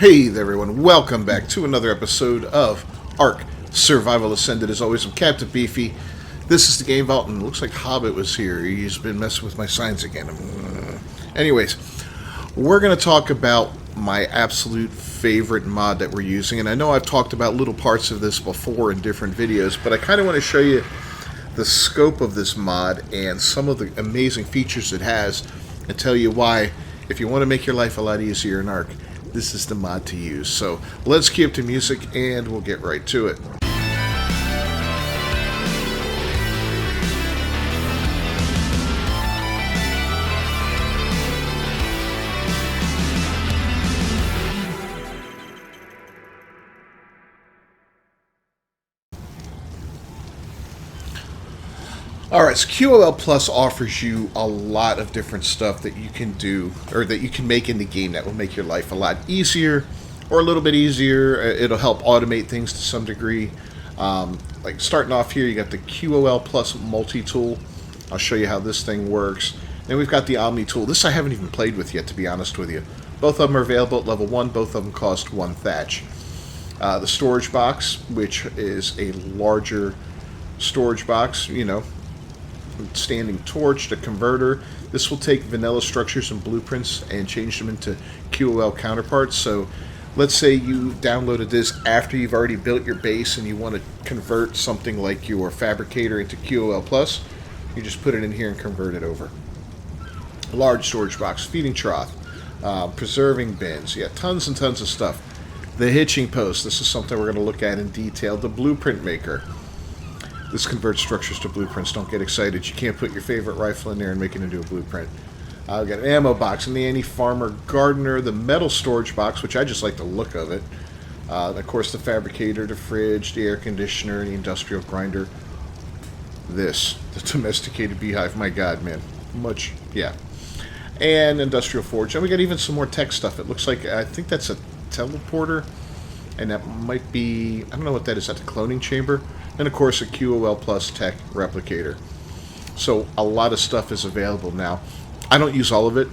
Hey there everyone, welcome back to another episode of Ark Survival Ascended. As always, I'm Captain Beefy. This is the Game Vault, and it looks like Hobbit was here. He's been messing with my signs again. Anyways, we're going to talk about my absolute favorite mod that we're using. And I know I've talked about little parts of this before in different videos, but I kind of want to show you the scope of this mod and some of the amazing features it has, and tell you why, if you want to make your life a lot easier in Ark, this is the mod to use. So let's cue up to music and we'll get right to it. Alright, so QOL Plus offers you a lot of different stuff that you can do, or that you can make in the game that will make your life a lot easier, or a little bit easier. It'll help automate things to some degree. Like starting off here, you got the QOL Plus multi-tool. I'll show you how this thing works. Then we've got the Omni tool. This I haven't even played with yet, to be honest with you. Both of them are available at level 1. Both of them cost 1 thatch. The storage box, which is a larger storage box, you know, standing torch, the converter. This will take vanilla structures and blueprints and change them into QOL counterparts. So let's say you downloaded this after you've already built your base and you want to convert something like your fabricator into QOL Plus. You just put it in here and convert it over. Large storage box, feeding trough, preserving bins. Yeah, tons and tons of stuff. The hitching post. This is something we're going to look at in detail. The blueprint maker. This converts structures to blueprints. Don't get excited. You can't put your favorite rifle in there and make it into a blueprint. I've got an ammo box, and the nanny, farmer, gardener, the metal storage box, which I just like the look of it. Of course, the fabricator, the fridge, the air conditioner, the industrial grinder. This, the domesticated beehive. My God, man. Yeah. And industrial forge. And we got even some more tech stuff. It looks like, I think that's a teleporter. And that might be, I don't know what that is. That's a cloning chamber. And of course a QOL Plus tech replicator. So a lot of stuff is available now. I don't use all of it,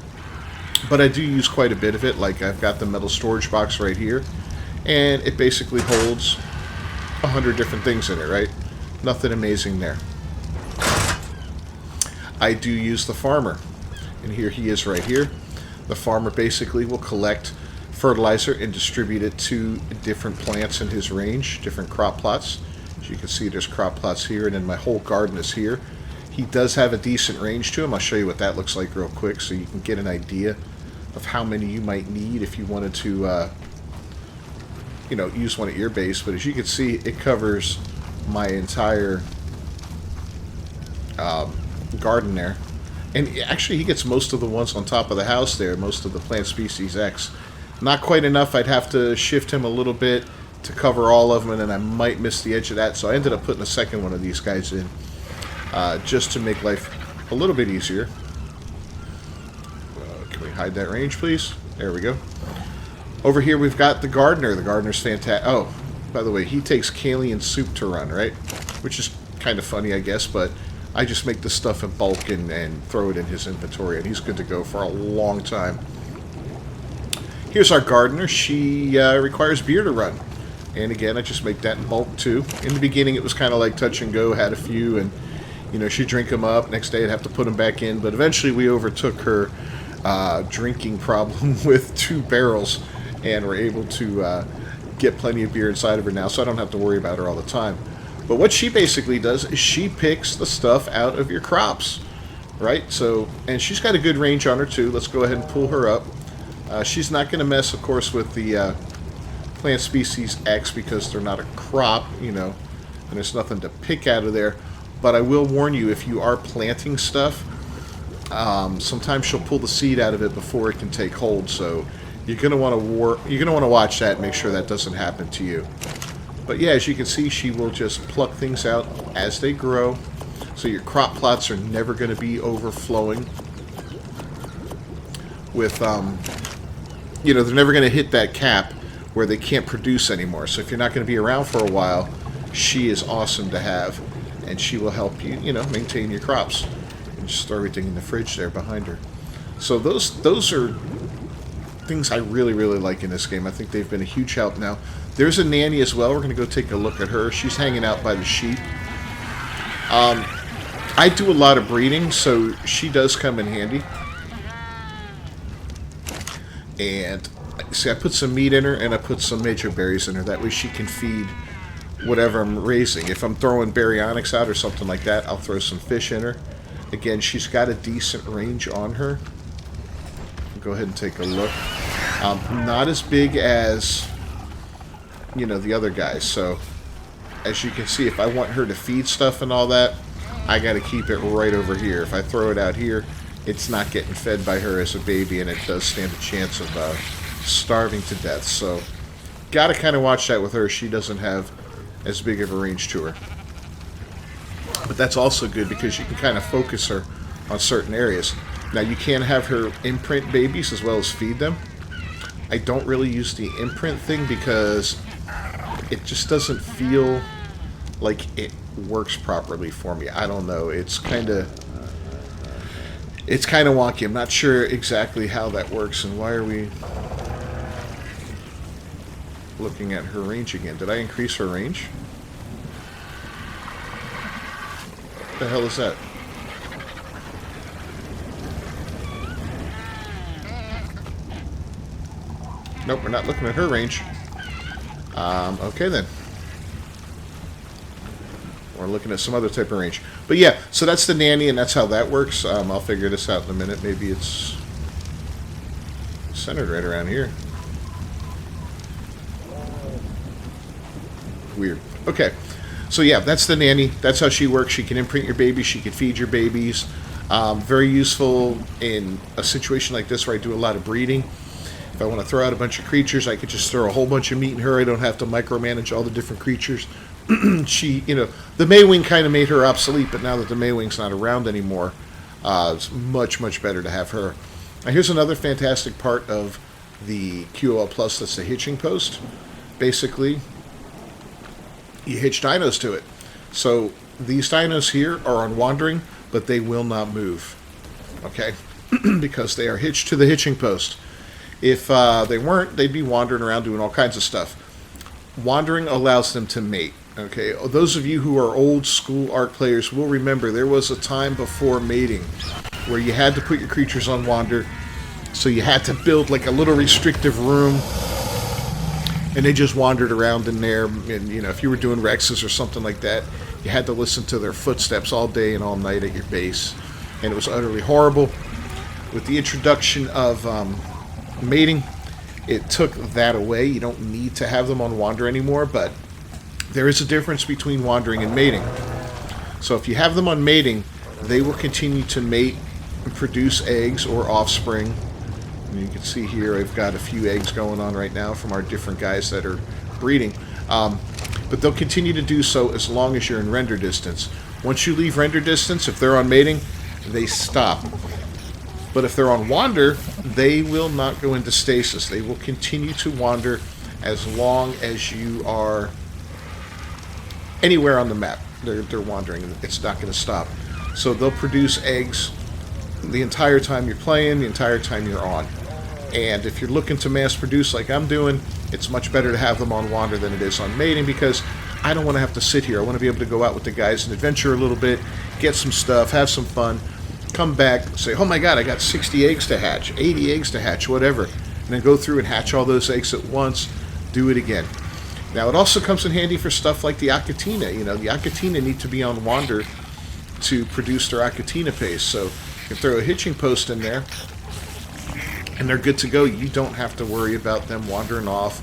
but I do use quite a bit of it. Like I've got the metal storage box right here, and it basically holds 100 different things in it, right? Nothing amazing there. I do use the farmer, and here he is right here. The farmer basically will collect fertilizer and distribute it to different plants in his range, different crop plots. As you can see, there's crop plots here, and then my whole garden is here. He does have a decent range to him. I'll show you what that looks like real quick so you can get an idea of how many you might need if you wanted to, you know, use one at your base. But as you can see, it covers my entire garden there. And actually, he gets most of the ones on top of the house there, most of the plant species X. Not quite enough. I'd have to shift him a little bit to cover all of them, and then I might miss the edge of that. So I ended up putting a second one of these guys in, just to make life a little bit easier. Can we hide that range, please? There we go. Over here we've got the gardener. The gardener's fantastic. Oh, by the way, he takes Kalian soup to run, right? Which is kind of funny, I guess, but I just make the stuff in bulk and throw it in his inventory, and he's good to go for a long time. Here's our gardener. She requires beer to run. And again, I just make that in bulk too. In the beginning, it was kind of like touch and go. Had a few, and you know, she'd drink them up. Next day, I'd have to put them back in. But eventually, we overtook her drinking problem with 2 barrels, and we're able to get plenty of beer inside of her now, so I don't have to worry about her all the time. But what she basically does is she picks the stuff out of your crops, right? So, and she's got a good range on her too. Let's go ahead and pull her up. She's not going to mess, of course, with the plant species X because they're not a crop, you know, and there's nothing to pick out of there. But I will warn you, if you are planting stuff, sometimes she'll pull the seed out of it before it can take hold. So you're going to want to watch that and make sure that doesn't happen to you. But yeah, as you can see, she will just pluck things out as they grow. So your crop plots are never going to be overflowing with, you know, they're never going to hit that cap where they can't produce anymore. So if you're not going to be around for a while, she is awesome to have, and she will help you, you know, maintain your crops. And just throw everything in the fridge there behind her. So those are things I really, really like in this game. I think they've been a huge help. Now, there's a nanny as well. We're going to go take a look at her. She's hanging out by the sheep. I do a lot of breeding, so she does come in handy. And see, I put some meat in her, and I put some major berries in her. That way she can feed whatever I'm raising. If I'm throwing baryonyx out or something like that, I'll throw some fish in her. Again, she's got a decent range on her. Go ahead and take a look. Not as big as, you know, the other guys. So, as you can see, if I want her to feed stuff and all that, I got to keep it right over here. If I throw it out here, it's not getting fed by her as a baby, and it does stand a chance of starving to death. So, got to kind of watch that with her. She doesn't have as big of a range to her. But that's also good because you can kind of focus her on certain areas. Now, you can have her imprint babies as well as feed them. I don't really use the imprint thing because it just doesn't feel like it works properly for me. I don't know. It's kind of wonky. I'm not sure exactly how that works. And why are we looking at her range again? Did I increase her range? What the hell is that? Nope, we're not looking at her range. Okay then. We're looking at some other type of range. But yeah, so that's the nanny, and that's how that works. I'll figure this out in a minute. Maybe it's centered right around here. Weird. Okay. So yeah, that's the nanny. That's how she works. She can imprint your babies. She can feed your babies. Very useful in a situation like this where I do a lot of breeding. If I want to throw out a bunch of creatures, I could just throw a whole bunch of meat in her. I don't have to micromanage all the different creatures. She, you know, the Maywing kind of made her obsolete, but now that the Maywing's not around anymore, it's much, much better to have her. Now here's another fantastic part of the QOL Plus, that's the hitching post. Basically, you hitch dinos to it. So these dinos here are on wandering, but they will not move. Okay? Because they are hitched to the hitching post. If they weren't, they'd be wandering around doing all kinds of stuff. Wandering allows them to mate. Okay? Those of you who are old school ARK players will remember there was a time before mating where you had to put your creatures on wander. So you had to build like a little restrictive room. And they just wandered around in there, and you know, if you were doing Rexes or something like that, you had to listen to their footsteps all day and all night at your base, and it was utterly horrible. With the introduction of mating, it took that away. You don't need to have them on wander anymore, but there is a difference between wandering and mating. So if you have them on mating, they will continue to mate and produce eggs or offspring. And you can see here I've got a few eggs going on right now from our different guys that are breeding. But they'll continue to do so as long as you're in render distance. Once you leave render distance, if they're on mating, they stop. But if they're on wander, they will not go into stasis. They will continue to wander as long as you are anywhere on the map. They're wandering. It's not going to stop. So they'll produce eggs the entire time you're playing, the entire time you're on. And if you're looking to mass produce like I'm doing, it's much better to have them on wander than it is on mating, because I don't want to have to sit here. I want to be able to go out with the guys and adventure a little bit, get some stuff, have some fun, come back, say, oh my god, I got 60 eggs to hatch, 80 eggs to hatch, whatever. And then go through and hatch all those eggs at once, do it again. Now, it also comes in handy for stuff like the Achatina. You know, the Achatina need to be on wander to produce their Achatina paste. So you can throw a hitching post in there, and they're good to go. You don't have to worry about them wandering off,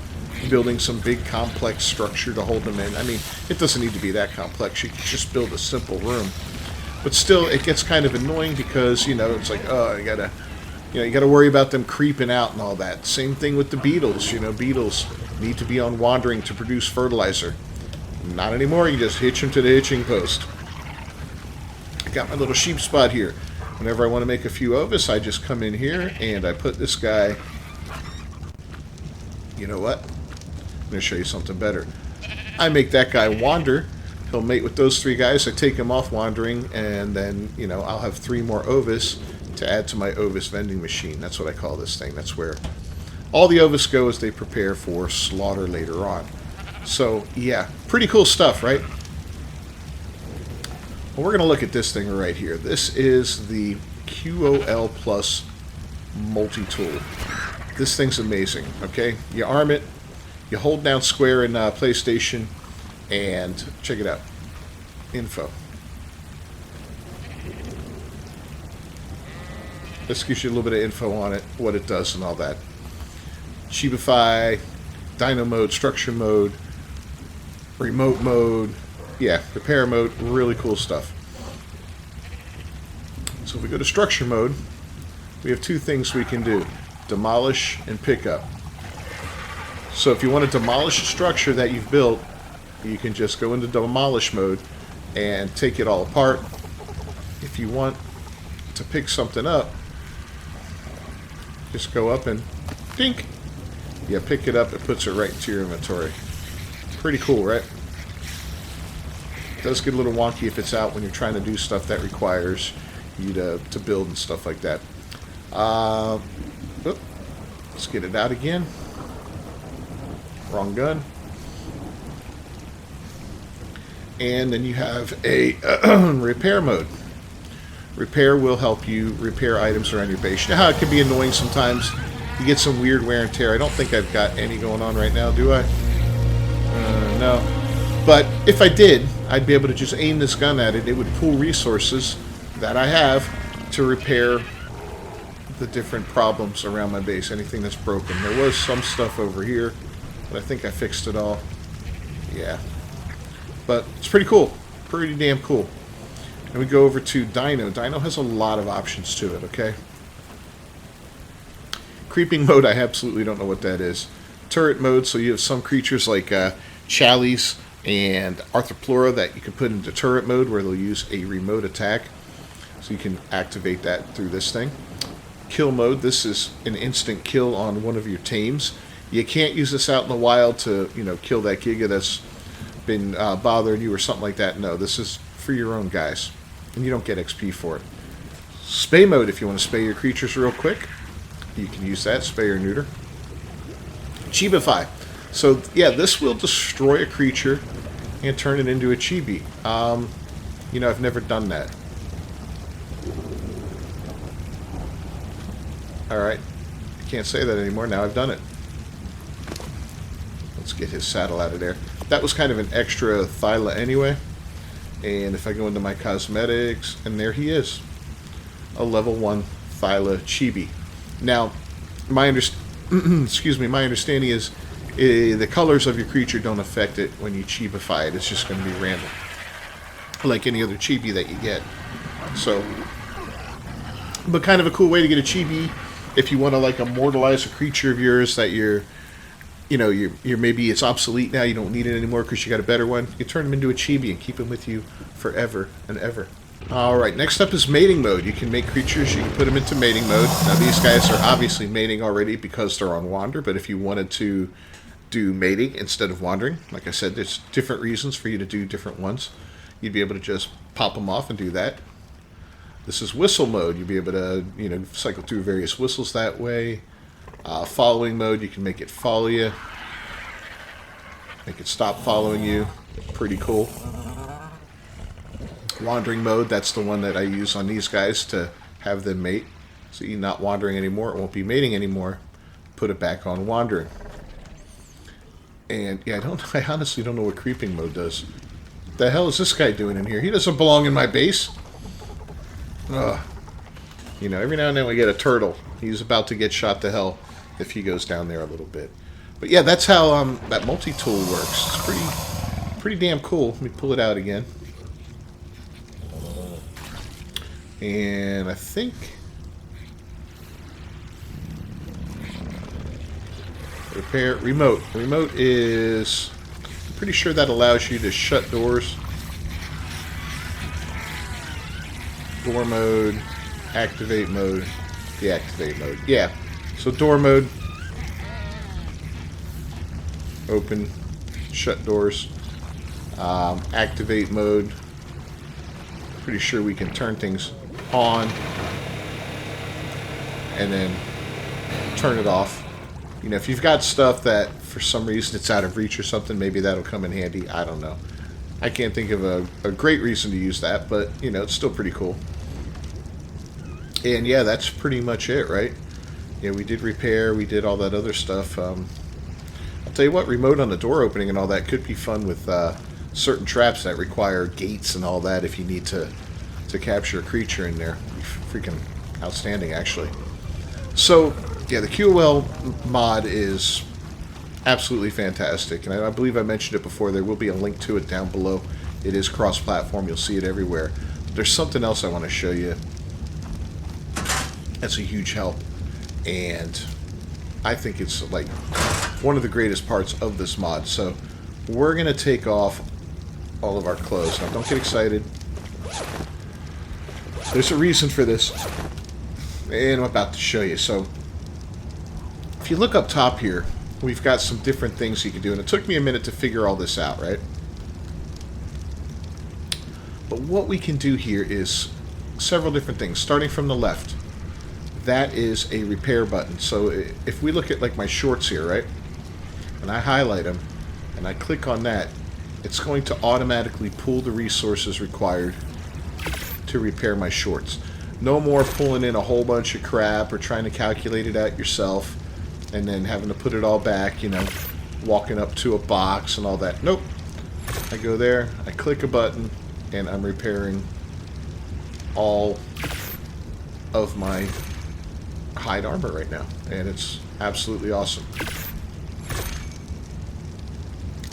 building some big complex structure to hold them in. I mean, it doesn't need to be that complex. You can just build a simple room. But still, it gets kind of annoying because, you know, it's like, oh, you gotta worry about them creeping out and all that. Same thing with the beetles. You know, beetles need to be on wandering to produce fertilizer. Not anymore. You just hitch them to the hitching post. I got my little sheep spot here. Whenever I want to make a few ovis, I just come in here and I put this guy. You know what? I'm going to show you something better. I make that guy wander. He'll mate with those three guys. I take him off wandering, and then, you know, I'll have 3 more ovis to add to my ovis vending machine. That's what I call this thing. That's where All the ovis go as they prepare for slaughter later on. So, yeah, pretty cool stuff, right? Well, we're going to look at this thing right here. This is the QOL Plus multi-tool. This thing's amazing, okay? You arm it, you hold down square in PlayStation, and check it out. Info. This gives you a little bit of info on it, what it does and all that. Chibify, Dino mode, structure mode, remote mode, yeah, repair mode, really cool stuff. So if we go to structure mode, we have two things we can do. Demolish and pick up. So if you want to demolish a structure that you've built, you can just go into demolish mode and take it all apart. If you want to pick something up, just go up and dink. Yeah, pick it up, it puts it right into your inventory. Pretty cool, right? It does get a little wonky if it's out when you're trying to do stuff that requires you to build and stuff like that. Let's get it out again. Wrong gun. And then you have a repair mode. Repair will help you repair items around your base. You know how it can be annoying sometimes? You get some weird wear and tear. I don't think I've got any going on right now, do I? No. But if I did, I'd be able to just aim this gun at it. It would pull resources that I have to repair the different problems around my base. Anything that's broken. There was some stuff over here, but I think I fixed it all. Yeah. But it's pretty cool. Pretty damn cool. And we go over to Dino. Dino has a lot of options to it, okay? Creeping mode, I absolutely don't know what that is. Turret mode, so you have some creatures like Challies and Arthroplura that you can put into turret mode where they'll use a remote attack. So you can activate that through this thing. Kill mode, this is an instant kill on one of your tames. You can't use this out in the wild to, kill that Giga that's been bothering you or something like that. No, this is for your own guys. And you don't get XP for it. Spay mode, if you want to spay your creatures real quick, you can use that, spay or neuter. Chibify. So, yeah, this will destroy a creature and turn it into a chibi. I've never done that. Alright. I can't say that anymore. Now I've done it. Let's get his saddle out of there. That was kind of an extra Thyla anyway. And if I go into my cosmetics, and there he is. A level 1 Thyla chibi. Now, my understanding is the colors of your creature don't affect it when you chibify it. It's just going to be random, like any other chibi that you get. So, but kind of a cool way to get a chibi if you want to like immortalize a creature of yours that you're maybe it's obsolete now. You don't need it anymore because you got a better one. You turn them into a chibi and keep them with you forever and ever. Alright, next up is mating mode. You can make creatures, you can put them into mating mode. Now these guys are obviously mating already because they're on wander, but if you wanted to do mating instead of wandering, like I said, there's different reasons for you to do different ones. You'd be able to just pop them off and do that. This is whistle mode. You'd be able to, cycle through various whistles that way. Following mode, you can make it follow you. Make it stop following you. Pretty cool. Wandering mode, that's the one that I use on these guys to have them mate. So you're not wandering anymore, it won't be mating anymore. Put it back on wandering. And yeah, I honestly don't know what creeping mode does. What the hell is this guy doing in here? He doesn't belong in my base. Ugh. Every now and then we get a turtle. He's about to get shot to hell if he goes down there a little bit. But yeah, that's how that multi-tool works. It's pretty damn cool. Let me pull it out again. And I think repair remote. Remote is, I'm pretty sure that allows you to shut doors. Door mode, activate mode, deactivate mode. Yeah. So door mode, open, shut doors. Activate mode. Pretty sure we can turn things on and then turn it off. You know, if you've got stuff that for some reason it's out of reach or something, maybe that'll come in handy. I don't know. I can't think of a great reason to use that, but, you know, it's still pretty cool. And yeah, that's pretty much it, right? Yeah, we did repair, we did all that other stuff. I'll tell you what, remote on the door opening and all that could be fun with certain traps that require gates and all that if you need to capture a creature in there. Freaking outstanding, actually. So, yeah, the QOL mod is absolutely fantastic, and I believe I mentioned it before. There will be a link to it down below. It is cross-platform. You'll see it everywhere. But there's something else I want to show you that's a huge help, and I think it's like one of the greatest parts of this mod. So we're going to take off all of our clothes. Now, don't get excited. There's a reason for this, and I'm about to show you. So if you look up top here, we've got some different things you can do, and it took me a minute to figure all this out, right? But what we can do here is several different things, starting from the left. That is a repair button. So if we look at like my shorts here, right, and I highlight them, and I click on that, it's going to automatically pull the resources required to repair my shorts. No more pulling in a whole bunch of crap or trying to calculate it out yourself and then having to put it all back, you know, walking up to a box and all that. Nope. I go there, I click a button, and I'm repairing all of my hide armor right now. And it's absolutely awesome. I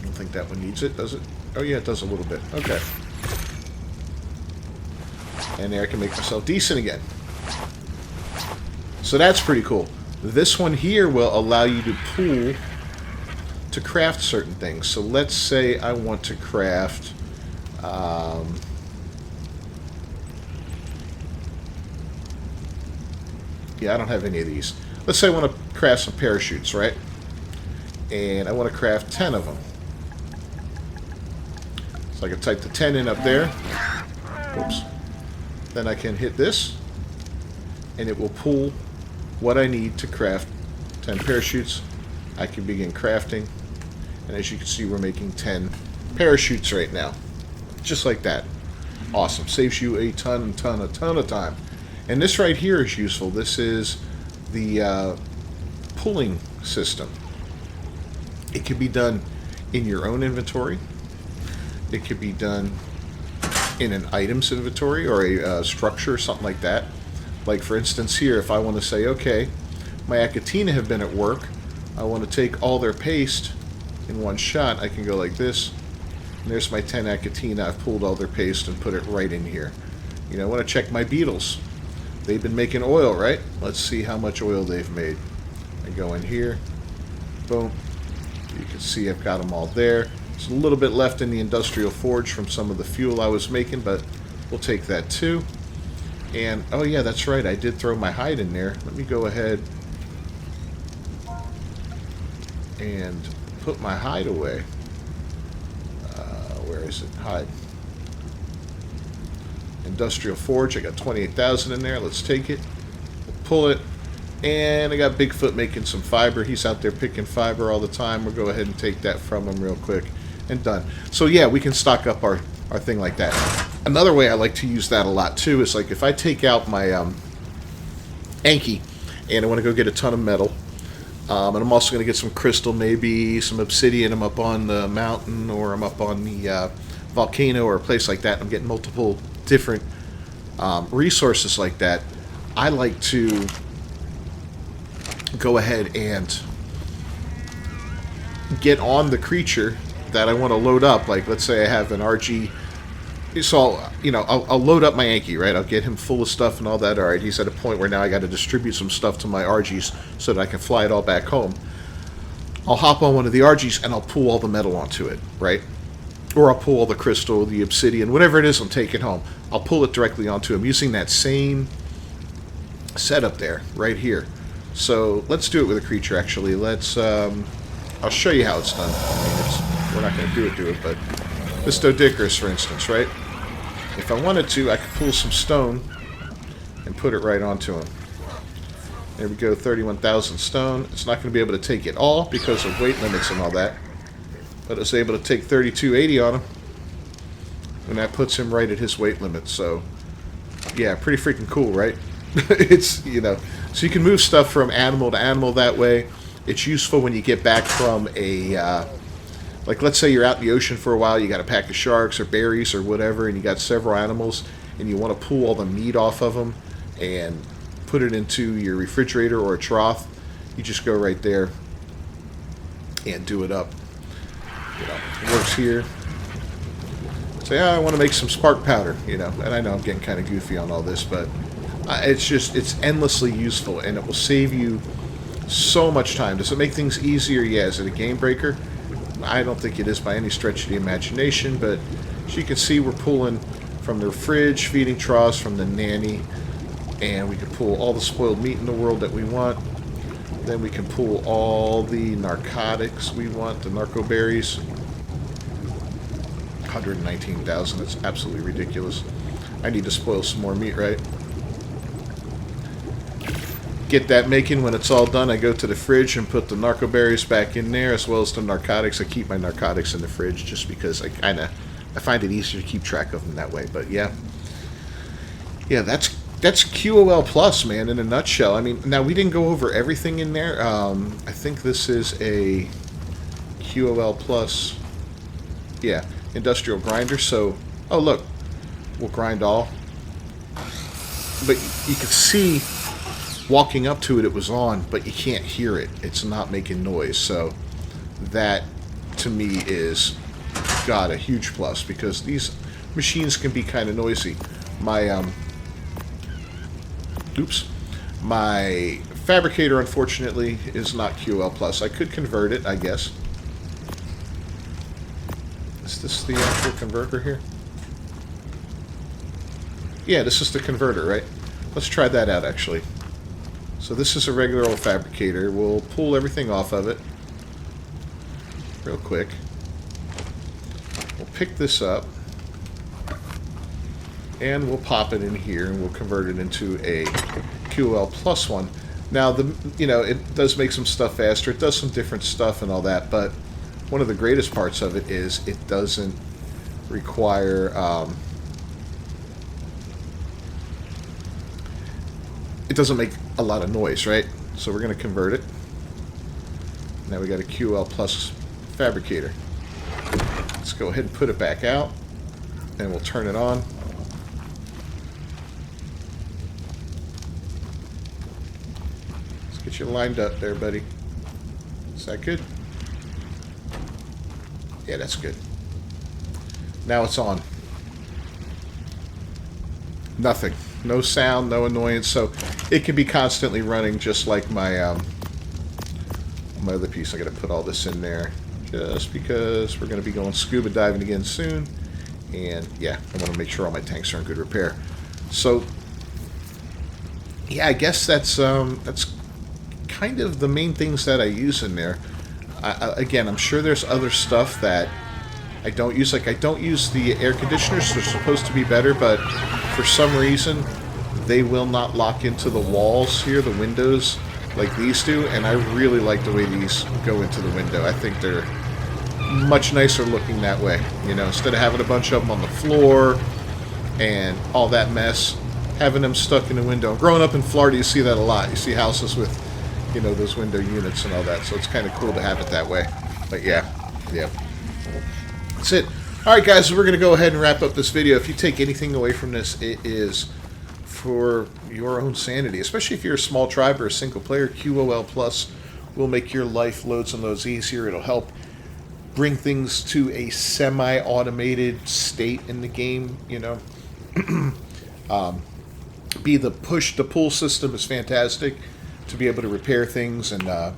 don't think that one needs it, does it? Oh yeah, it does a little bit. Okay. And there I can make myself decent again. So that's pretty cool. This one here will allow you to pull to craft certain things. So let's say I want to craft yeah, I don't have any of these. Let's say I want to craft some parachutes, right? And I want to craft 10 of them. So I can type the 10 in up there. Oops. Then I can hit this, and it will pull what I need to craft 10 parachutes. I can begin crafting, and as you can see, we're making 10 parachutes right now. Just like that. Awesome. Saves you a ton of time. And this right here is useful. This is the pulling system. It can be done in your own inventory. It could be done in an items inventory or a structure or something like that. Like for instance here, if I want to say, okay, my Akatina have been at work, I want to take all their paste in one shot, I can go like this, and there's my 10 Akatina. I've pulled all their paste and put it right in here. You know, I want to check my beetles. They've been making oil, right? Let's see how much oil they've made. I go in here, boom. You can see I've got them all there. There's a little bit left in the industrial forge from some of the fuel I was making, but we'll take that too. And, oh yeah, that's right, I did throw my hide in there. Let me go ahead and put my hide away. Where is it? Hide. Industrial forge, I got 28,000 in there. Let's take it, we'll pull it, and I got Bigfoot making some fiber. He's out there picking fiber all the time. We'll go ahead and take that from him real quick, and done. So yeah, we can stock up our thing like that. Another way I like to use that a lot too is like if I take out my Anki and I want to go get a ton of metal, and I'm also going to get some crystal, maybe some obsidian. I'm up on the mountain or I'm up on the volcano or a place like that. I'm getting multiple different resources like that. I like to go ahead and get on the creature that I want to load up. Like let's say I have an RG, so I'll load up my Anki, right? I'll get him full of stuff and all that. All right, he's at a point where now I got to distribute some stuff to my RGs so that I can fly it all back home. I'll hop on one of the RGs and I'll pull all the metal onto it, right? Or I'll pull all the crystal, the obsidian, whatever it is I'm taking home. I'll pull it directly onto him using that same setup there, right here. So let's do it with a creature, actually. Let's, I'll show you how it's done. I mean, we're not going to do it, but this Dodicarus, for instance, right? If I wanted to, I could pull some stone and put it right onto him. There we go, 31,000 stone. It's not going to be able to take it all because of weight limits and all that. But it's able to take 3280 on him. And that puts him right at his weight limit. So, yeah, pretty freaking cool, right? It's, you know, so you can move stuff from animal to animal that way. It's useful when you get back from a, like let's say you're out in the ocean for a while, you got a pack of sharks or berries or whatever, and you got several animals, and you want to pull all the meat off of them and put it into your refrigerator or a trough. You just go right there and do it up. You know, it works here. Say, I want to make some spark powder, you know, and I know I'm getting kind of goofy on all this, but it's endlessly useful, and it will save you so much time. Does it make things easier? Yeah. Is it a game breaker? I don't think it is by any stretch of the imagination, but as you can see, we're pulling from the fridge, feeding troughs, from the nanny, and we can pull all the spoiled meat in the world that we want. Then we can pull all the narcotics we want, the narco berries. 119,000, that's absolutely ridiculous. I need to spoil some more meat, right? Get that making. When it's all done, I go to the fridge and put the narco berries back in there, as well as the narcotics. I keep my narcotics in the fridge just because I find it easier to keep track of them that way. But yeah, that's QOL Plus, man, in a nutshell. I mean, now we didn't go over everything in there. I think this is a QOL Plus, yeah, industrial grinder. So, oh look, we'll grind all. But you can see, walking up to it, it was on, but you can't hear it. It's not making noise. So that, to me, is, God, a huge plus, because these machines can be kind of noisy. My my fabricator, unfortunately, is not QOL Plus. I could convert it, I guess. Is this the actual converter here? Yeah, this is the converter, right? Let's try that out, actually. So this is a regular old fabricator. We'll pull everything off of it real quick. We'll pick this up, and we'll pop it in here, and we'll convert it into a QOL Plus one. Now, it does make some stuff faster. It does some different stuff and all that, but one of the greatest parts of it is it doesn't require... it doesn't make a lot of noise, right? So we're going to convert it. Now we got a QOL Plus fabricator. Let's go ahead and put it back out, and we'll turn it on. Let's get you lined up there, buddy. Is that good? Yeah, that's good. Now it's on. Nothing. No sound, no annoyance, so it can be constantly running, just like my my other piece. I got to put all this in there just because we're going to be going scuba diving again soon, and yeah, I want to make sure all my tanks are in good repair. So yeah, I guess that's kind of the main things that I use in there. Again, I'm sure there's other stuff that I don't use. Like, I don't use the air conditioners. They're supposed to be better, but for some reason, they will not lock into the walls here, the windows, like these do, and I really like the way these go into the window. I think they're much nicer looking that way. You know, instead of having a bunch of them on the floor and all that mess, having them stuck in the window. Growing up in Florida, you see that a lot. You see houses with, you know, those window units and all that, so it's kind of cool to have it that way. But yeah. That's it. Alright guys, so we're going to go ahead and wrap up this video. If you take anything away from this, it is for your own sanity. Especially if you're a small tribe or a single player, QOL Plus will make your life loads and loads easier. It'll help bring things to a semi-automated state in the game, you know. The push-to-pull system is fantastic to be able to repair things, and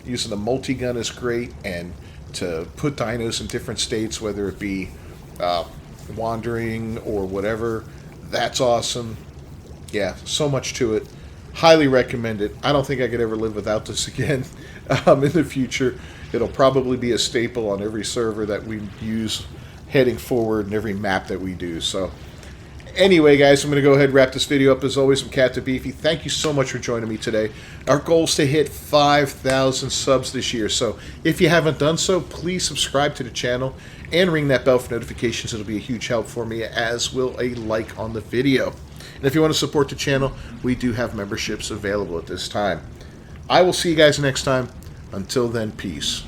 using the multi-gun is great, and to put dinos in different states, whether it be wandering or whatever, that's awesome. Yeah, so much to it. Highly recommend it. I don't think I could ever live without this again in the future. It'll probably be a staple on every server that we use heading forward and every map that we do. So Anyway, guys, I'm going to go ahead and wrap this video up. As always, I'm Captain Beefy. Thank you so much for joining me today. Our goal is to hit 5,000 subs this year, so if you haven't done so, please subscribe to the channel and ring that bell for notifications. It'll be a huge help for me, as will a like on the video. And if you want to support the channel, we do have memberships available at this time. I will see you guys next time. Until then, peace.